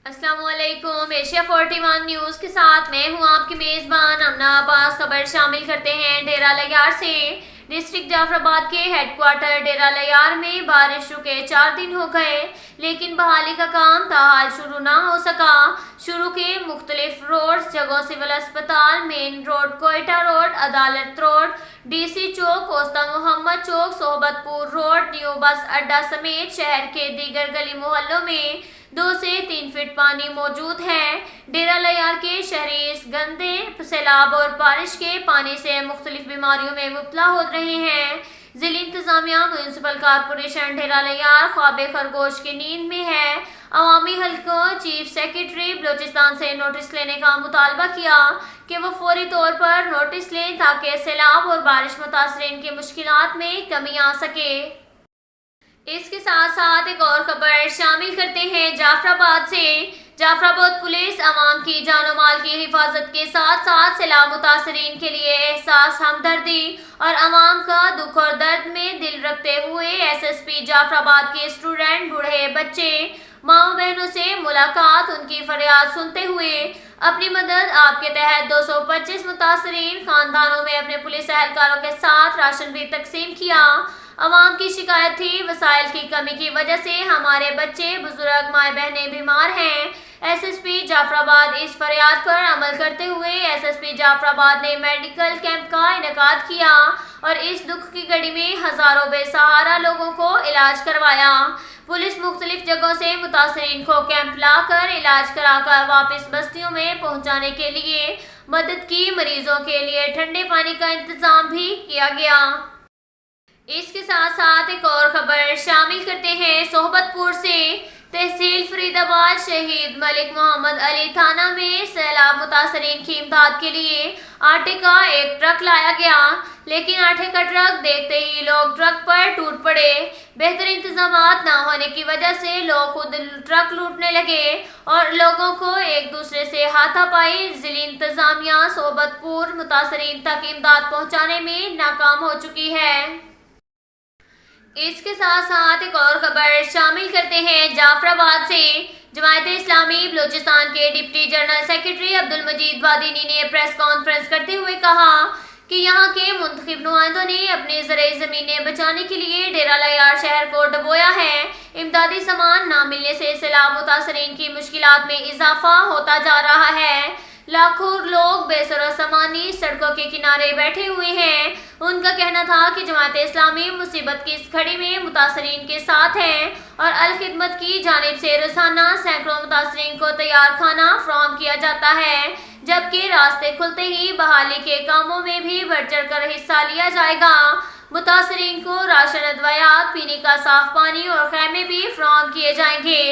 अस्सलाम वालेकुम। Asia 41 news के साथ मैं हूं आपकी मेज़बान अमना अब्बास। खबर शामिल करते हैं डेरा लयार से। डिस्ट्रिक्ट जाफराबाद के हेडक्वार्टर डेरा लयार में बारिश रुके 4 दिन हो गए, लेकिन बहाली का काम ताहाल शुरू ना हो सका। शुरू के मुख्तलिफ रोड जगहों सिविल अस्पताल, मेन रोड, कोयटा रोड, अदालत रोड, DC चौक, कोस्ता मोहम्मद चौक, सोहबतपुर रोड, न्यू बस अड्डा समेत शहर के दीगर गली मोहल्लों में 2 से 3 फीट पानी मौजूद है। डेरा लयार के शहरी इस गंदे सैलाब और बारिश के पानी से मुख्तलिफ बीमारियों में मुब्तला हो रहे हैं। जिला इंतजामिया म्यूनसिपल कॉरपोरेशन डेरा लयार ख्वाबे खरगोश की नींद में है। अवामी हल्कों चीफ सेक्रेटरी बलोचिस्तान से नोटिस लेने का मुतालबा किया कि वो फौरी तौर पर नोटिस लें ताकि सैलाब और बारिश मुतासरीन की मुश्किलात में कमी आ सके। इसके साथ साथ एक और खबर शामिल करते हैं जाफराबाद से। जाफराबाद पुलिस अवाम की जानो माल की हिफाजत के साथ साथ सैलाब मुतासरीन के लिए एहसास हमदर्दी और अवाम का दुख और दर्द में दिल रखते हुए SSP जाफराबाद के स्टूडेंट, बूढ़े, बच्चे, माओ बहनों से मुलाकात, उनकी फरियाद सुनते हुए अपनी मदद आपके तहत 225 मुतासरीन खानदानों में अपने पुलिस एहलकारों के साथ राशन भी तकसीम किया। अवाम की शिकायत थी वसाइल की कमी की वजह से हमारे बच्चे, बुजुर्ग, माए बहनें बीमार हैं। SSP जाफराबाद इस फरियाद पर अमल करते हुए SSP जाफराबाद ने मेडिकल कैंप का इनेकाद किया और इस दुख की घड़ी में हजारों बेसहारा लोगों को इलाज करवाया। पुलिस मुख्तलिफ जगहों से मुतासरीन को कैंप लाकर इलाज कराकर वापस बस्तियों में पहुंचाने के लिए मदद की। मरीजों के लिए ठंडे पानी का इंतजाम भी किया गया। इसके साथ साथ एक और खबर शामिल करते हैं सोहबतपुर से। तहसील फरीदाबाद शहीद मलिक मोहम्मद अली थाना में सैलाब मुतासरीन की इमदाद के लिए आटे का एक ट्रक लाया गया, लेकिन आटे का ट्रक देखते ही लोग ट्रक पर टूट पड़े। बेहतर इंतजाम ना होने की वजह से लोग खुद ट्रक लूटने लगे और लोगों को एक दूसरे से हाथापाई। जिला इंतजामिया सोहबतपुर मुतासरीन तक इमदाद पहुँचाने में नाकाम हो चुकी है। इसके साथ साथ एक और खबर शामिल करते हैं जाफराबाद से। जमायत इस्लामी बलोचिस्तान के डिप्टी जनरल सेक्रेटरी अब्दुल मजीद वादिनी ने प्रेस कॉन्फ्रेंस करते हुए कहा कि यहाँ के मुंतखब नुमाइंदों ने अपनी ज़राई ज़मीनें बचाने के लिए डेरा लयार शहर को डबोया है। इमदादी सामान न मिलने से सैलाब मुतासरीन की मुश्किलात में इजाफा होता जा रहा है। लाखों लोग बेसरो सामानी सड़कों के किनारे बैठे हुए हैं। उनका कहना था कि जमात इस्लामी मुसीबत की इस घड़ी में मुतासरीन के साथ है और अल खिदमत की जानिब से रोजाना सैकड़ों मुतासरीन को तैयार खाना फराहम किया जाता है, जबकि रास्ते खुलते ही बहाली के कामों में भी बढ़ चढ़ कर हिस्सा लिया जाएगा। मुतासरीन को राशन, अदवायात, पीने का साफ पानी और खैमे भी फराहम किए जाएंगे।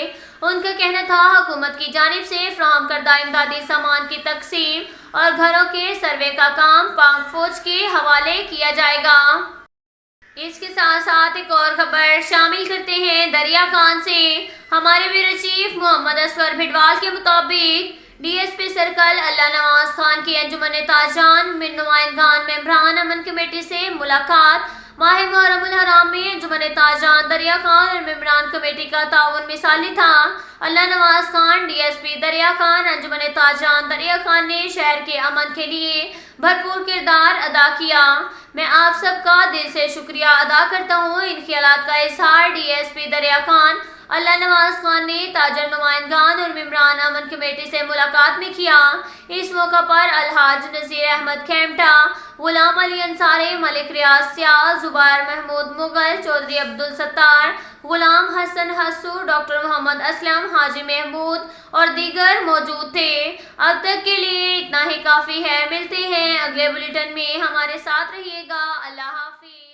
उनका कहना था हुकूमत की जानिब से फराहम करदा इमदादी सामान की तकसीम और घरों के सर्वे का काम पाक फौज के हवाले किया जाएगा। इसके साथ साथ एक और खबर शामिल करते हैं दरिया खान से। हमारे ब्यूरो चीफ मोहम्मद असगर भिडवाल के मुताबिक DSP सर्कल अल्लाह नवाज खान की अंजुमन ताजान में नुमाइंदगान मेंबरान अमन कमेटी से मुलाकात। माह मुहर्रमुल हराम में अंजुमन ताजान दरिया खान और मेंबरान कमेटी का ताउन मिसाली था। अल्लाह नवाज खान, DSP दरिया खान, अंजुमन ताजान दरिया खान ने शहर के अमन के लिए भरपूर किरदार अदा किया। मैं आप सबका दिल से शुक्रिया अदा करता हूँ। इन ख्यालात का इजहार DSP दरिया खान अल्लाह नवाज खान ने ताजर नुमाइंदगान और मेंबरान अमन कमेटी से मुलाकात में किया। इस मौका पर अलहाज नज़ीर अहमद खेमटा, गुलाम अली अंसारी, मलिक रियाज सियाल, जुबायर महमूद मुगल, चौधरी अब्दुल सत्तार, गुलाम हसन हस्सू, डॉक्टर मोहम्मद असलम, हाजी महमूद और दीगर मौजूद थे। अब तक के लिए इतना ही काफ़ी है। मिलते हैं अगले बुलेटिन में। हमारे साथ रहिएगा। अल्लाह हाफिज।